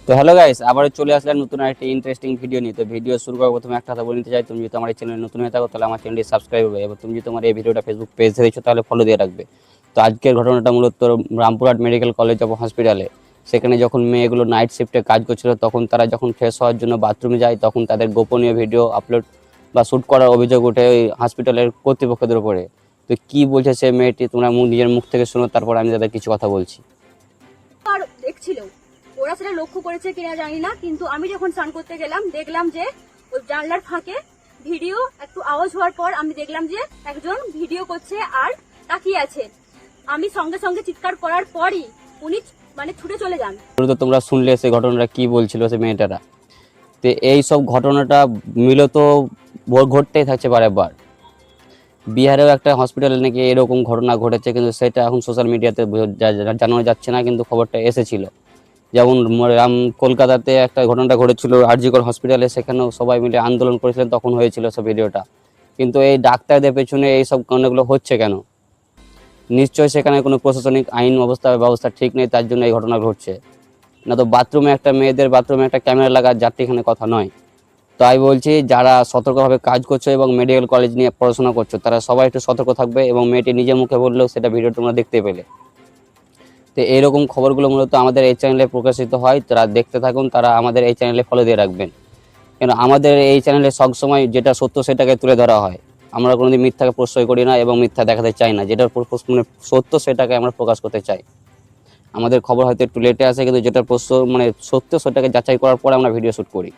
তো hello guys, আবার চলে আসলাম নতুন একটা ইন্টারেস্টিং ভিডিও নিয়ে। তো ভিডিও শুরু করার প্রথমে একটা কথা বলে নিতে চাই, তুমি যদি আমার এই চ্যানেলে নতুন হয়ে থাকো তাহলে আমার চ্যানেলটি সাবস্ক্রাইব হবে, এবং তুমি যদি তোমার এই ভিডিওটা ফেসবুক পেজ দেখছো তাহলে ফলো দিয়ে রাখবে। তো আজকের ঘটনাটা মূলত রামপুরহাট মেডিকেল কলেজ অফ হসপিটালে, সেখানে যখন মেয়েগুলো নাইট শিফটে কাজ করছিল তখন তারা যখন ফ্রেশ হওয়ার জন্য বাথরুমে যায় তখন তাদের গোপনীয় ভিডিও আপলোড বা শ্যুট করার অভিযোগ ওঠে ওই হসপিটালের কর্তৃপক্ষদের উপরে। তো কি বলছে সে মেয়েটি তোমরা নিজের মুখ থেকে শোনো, তারপর আমি তাদের কিছু কথা বলছি। আর দেখছিল, ওরা সেটা লক্ষ্য করেছে কিনা জানি না, কিন্তু আমি যখন স্নান করতে গেলাম দেখলাম যে ওই জানলার ফাঁকে ভিডিও একটু আওয়াজ হওয়ার পর আমি দেখলাম যে একজন ভিডিও করছে আর তাকিয়ে আছে। আমি সঙ্গে সঙ্গে চিৎকার করার পরই উনি ছুটে চলে যান। তো তোমরা শুনলে সেই ঘটনাটা কি বলছিল সে মেয়েটারা। তো এই সব ঘটনাটা মূলত ঘটতেই থাকছে বারবার। বিহারেও একটা হসপিটালে নাকি এরকম ঘটনা ঘটেছে, কিন্তু সেটা এখন সোশ্যাল মিডিয়াতে জানানো যাচ্ছে না, কিন্তু খবরটা এসেছিল। যেমন কলকাতাতে একটা ঘটনাটা ঘটেছিল আরজিকর হসপিটালে, সেখানেও সবাই মিলে আন্দোলন করেছিলেন, তখন হয়েছিল সব ভিডিওটা। কিন্তু এই ডাক্তারদের পেছনে এই সব কাণ্ডগুলো হচ্ছে কেন? নিশ্চয়ই সেখানে কোনো প্রশাসনিক আইন ব্যবস্থা ঠিক নেই, তার জন্য এই ঘটনা ঘটছে। না তো মেয়েদের বাথরুমে একটা ক্যামেরা লাগা যাত্রী এখানে কথা নয়। তাই বলছি, যারা সতর্কভাবে কাজ করছো এবং মেডিকেল কলেজ নিয়ে পড়াশোনা করছো তারা সবাই একটু সতর্ক থাকবে, এবং মেয়েটি নিজের মুখে বললেও সেটা ভিডিও তোমরা দেখতে পেলে। তো এইরকম খবরগুলো মূলত আমাদের এই চ্যানেলে প্রকাশিত হয়, তারা দেখতে থাকুন, তারা আমাদের এই চ্যানেলে ফলো দিয়ে রাখবেন। কেন আমাদের এই চ্যানেলে সবসময় যেটা সত্য সেটাকে তুলে ধরা হয়। আমরা কোনোদিন মিথ্যাকে প্রশ্রয় করি না এবং মিথ্যা দেখাতে চাই না, যেটা সত্য সেটাকে আমরা প্রকাশ করতে চাই। আমাদের খবর হয়তো একটু লেটে আসে, কিন্তু যেটা সত্য সেটাকে যাচাই করার পর আমরা ভিডিও শ্যুট করি।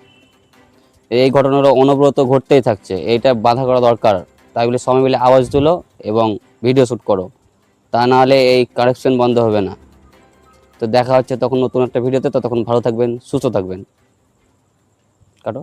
এই ঘটনাটা অনবরত ঘটতেই থাকছে, এইটা বাধা করা দরকার। তাই বলে সবাই মিলে আওয়াজ তুলো এবং ভিডিও শ্যুট করো, তা নাহলে এই কারেকশন বন্ধ হবে না। তো দেখা হচ্ছে তখন নতুন একটা ভিডিওতে, ততক্ষণ ভালো থাকবেন, সুস্থ থাকবেন। কাটো।